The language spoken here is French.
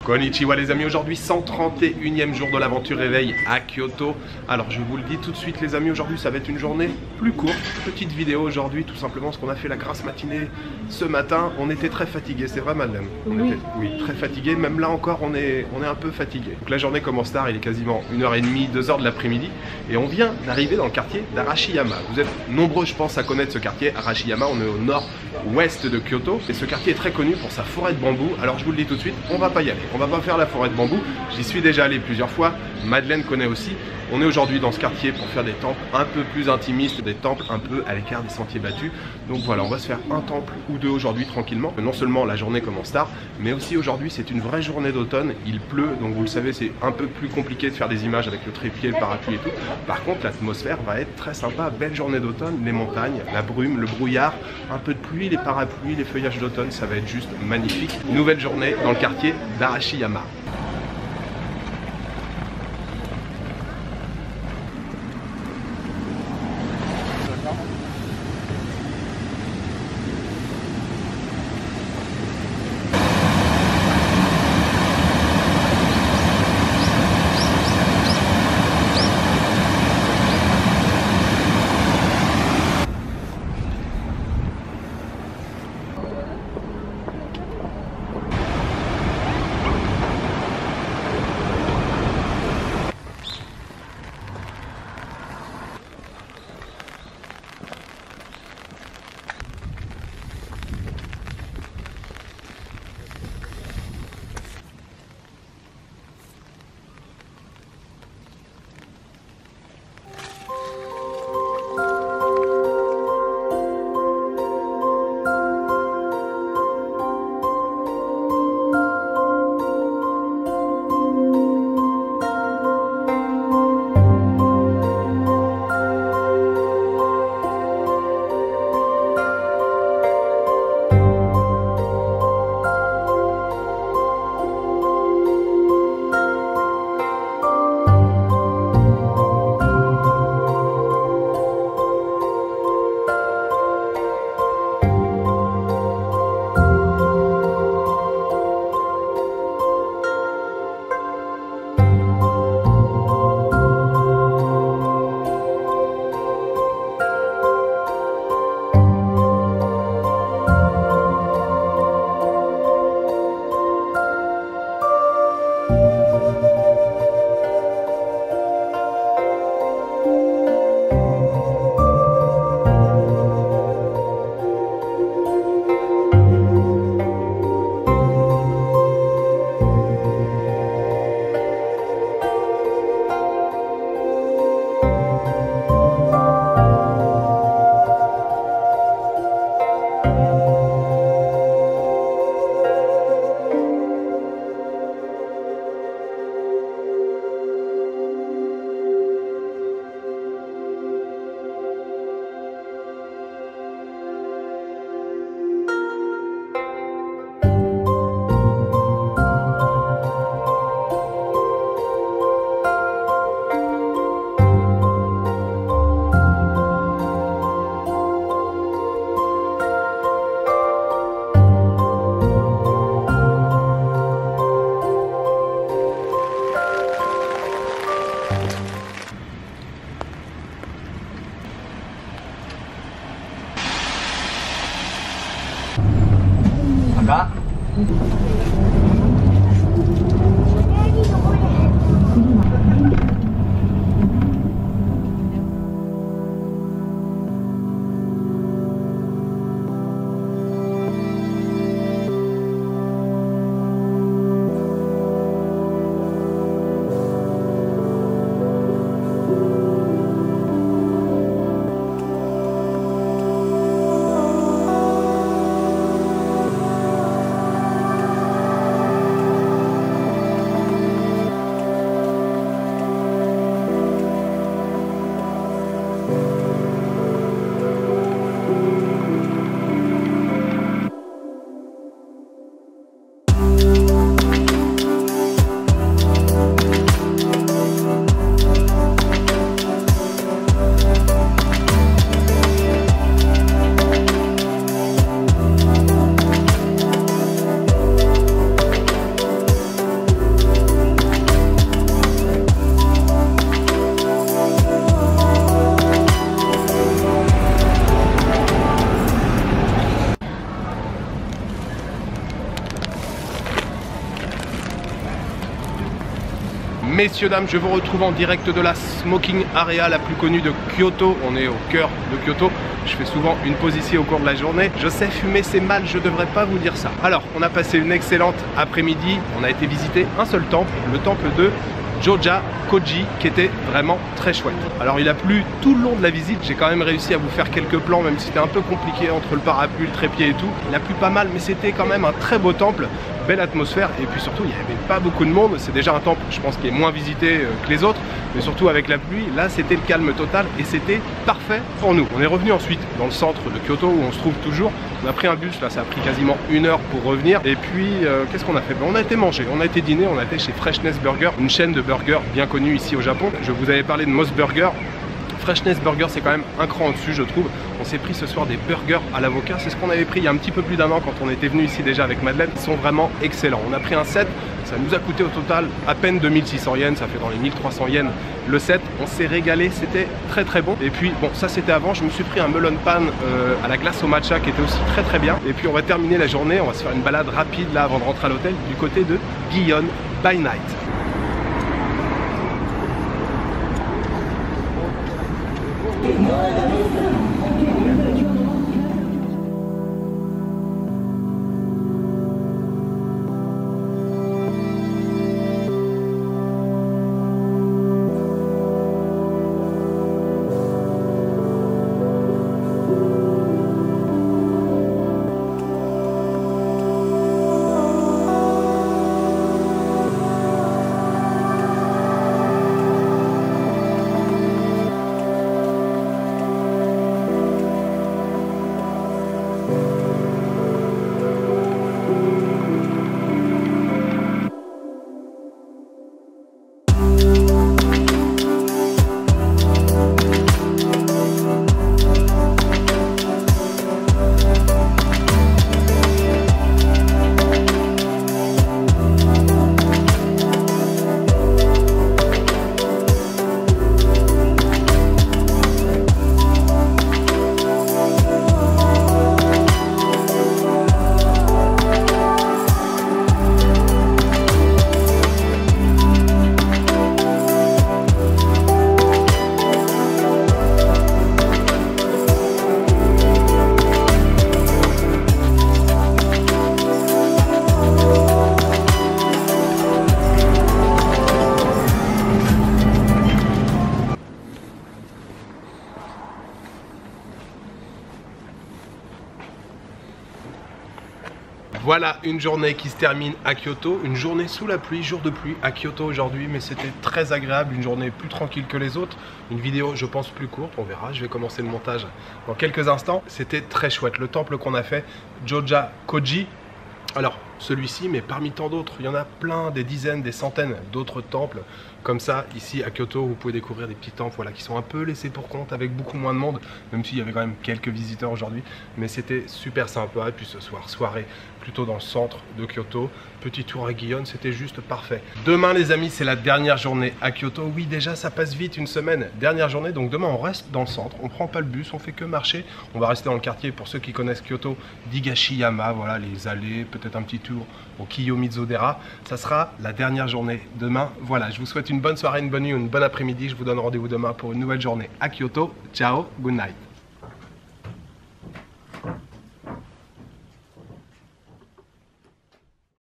Konnichiwa les amis, aujourd'hui 131e jour de l'aventure réveil à Kyoto. Alors je vous le dis tout de suite les amis, aujourd'hui ça va être une journée plus courte. Petite vidéo aujourd'hui tout simplement parce qu'on a fait la grasse matinée ce matin. On était très fatigué, c'est vrai Madeleine? Oui, très fatigué, même là encore on est un peu fatigué. Donc la journée commence tard, il est quasiment 1h30, 2h de l'après-midi. Et on vient d'arriver dans le quartier d'Arashiyama. Vous êtes nombreux je pense à connaître ce quartier, Arashiyama, on est au nord-ouest de Kyoto. Et ce quartier est très connu pour sa forêt de bambou. Alors je vous le dis tout de suite, on va pas y aller. On va pas faire la forêt de bambou, j'y suis déjà allé plusieurs fois, Madeleine connaît aussi. On est aujourd'hui dans ce quartier pour faire des temples un peu plus intimistes, des temples un peu à l'écart des sentiers battus. Donc voilà, on va se faire un temple ou deux aujourd'hui tranquillement. Non seulement la journée commence tard, mais aussi aujourd'hui c'est une vraie journée d'automne, il pleut, donc vous le savez c'est un peu plus compliqué de faire des images avec le trépied, le parapluie et tout. Par contre l'atmosphère va être très sympa, belle journée d'automne, les montagnes, la brume, le brouillard, un peu de pluie, les parapluies, les feuillages d'automne, ça va être juste magnifique. Nouvelle journée dans le quartier d'Arashiyama. Messieurs, dames, je vous retrouve en direct de la Smoking Area, la plus connue de Kyoto. On est au cœur de Kyoto. Je fais souvent une pause ici au cours de la journée. Je sais, fumer c'est mal, je devrais pas vous dire ça. Alors, on a passé une excellente après-midi. On a été visiter un seul temple, le temple de Joja-Koji, qui était vraiment très chouette. Alors il a plu tout le long de la visite, j'ai quand même réussi à vous faire quelques plans, même si c'était un peu compliqué entre le parapluie, le trépied et tout. Il a plu pas mal, mais c'était quand même un très beau temple, belle atmosphère, et puis surtout il n'y avait pas beaucoup de monde. C'est déjà un temple, je pense, qui est moins visité que les autres, mais surtout avec la pluie, là c'était le calme total et c'était parfait pour nous. On est revenu ensuite dans le centre de Kyoto où on se trouve toujours. On a pris un bus, là ça a pris quasiment 1 heure pour revenir. Et puis qu'est-ce qu'on a fait? On a été manger, on a été dîner, on a été chez Freshness Burger, une chaîne de burgers bien connue ici au Japon. Je vous avais parlé de Moss Burger. Freshness Burger, c'est quand même un cran au-dessus, je trouve. On s'est pris ce soir des burgers à l'avocat. C'est ce qu'on avait pris il y a un petit peu plus d'1 an quand on était venu ici déjà avec Madeleine. Ils sont vraiment excellents. On a pris un set, ça nous a coûté au total à peine 2600 yens, ça fait dans les 1300 yens le set. On s'est régalé, c'était très très bon. Et puis bon, ça c'était avant, je me suis pris un melon pan à la glace au matcha qui était aussi très très bien. Et puis on va terminer la journée, on va se faire une balade rapide là avant de rentrer à l'hôtel du côté de Gion by Night. Voilà une journée qui se termine à Kyoto, une journée sous la pluie, jour de pluie à Kyoto aujourd'hui, mais c'était très agréable, une journée plus tranquille que les autres, une vidéo je pense plus courte, on verra, je vais commencer le montage dans quelques instants. C'était très chouette, le temple qu'on a fait, Joja-Koji. Alors celui-ci, mais parmi tant d'autres, il y en a plein, des dizaines, des centaines d'autres temples comme ça. Ici à Kyoto, vous pouvez découvrir des petits temples voilà, qui sont un peu laissés pour compte avec beaucoup moins de monde, même s'il y avait quand même quelques visiteurs aujourd'hui. Mais c'était super sympa. Et puis ce soir, soirée plutôt dans le centre de Kyoto. Petit tour à Gion, c'était juste parfait. Demain les amis, c'est la dernière journée à Kyoto. Oui, déjà ça passe vite, une semaine, dernière journée. Donc demain on reste dans le centre, on prend pas le bus, on fait que marcher. On va rester dans le quartier, pour ceux qui connaissent Kyoto, d'Higashiyama, voilà les allées, peut-être un petit tour au Kiyomizu-dera. Ça sera la dernière journée demain. Voilà, je vous souhaite une bonne soirée, une bonne nuit, une bonne après-midi. Je vous donne rendez-vous demain pour une nouvelle journée à Kyoto. Ciao, good night.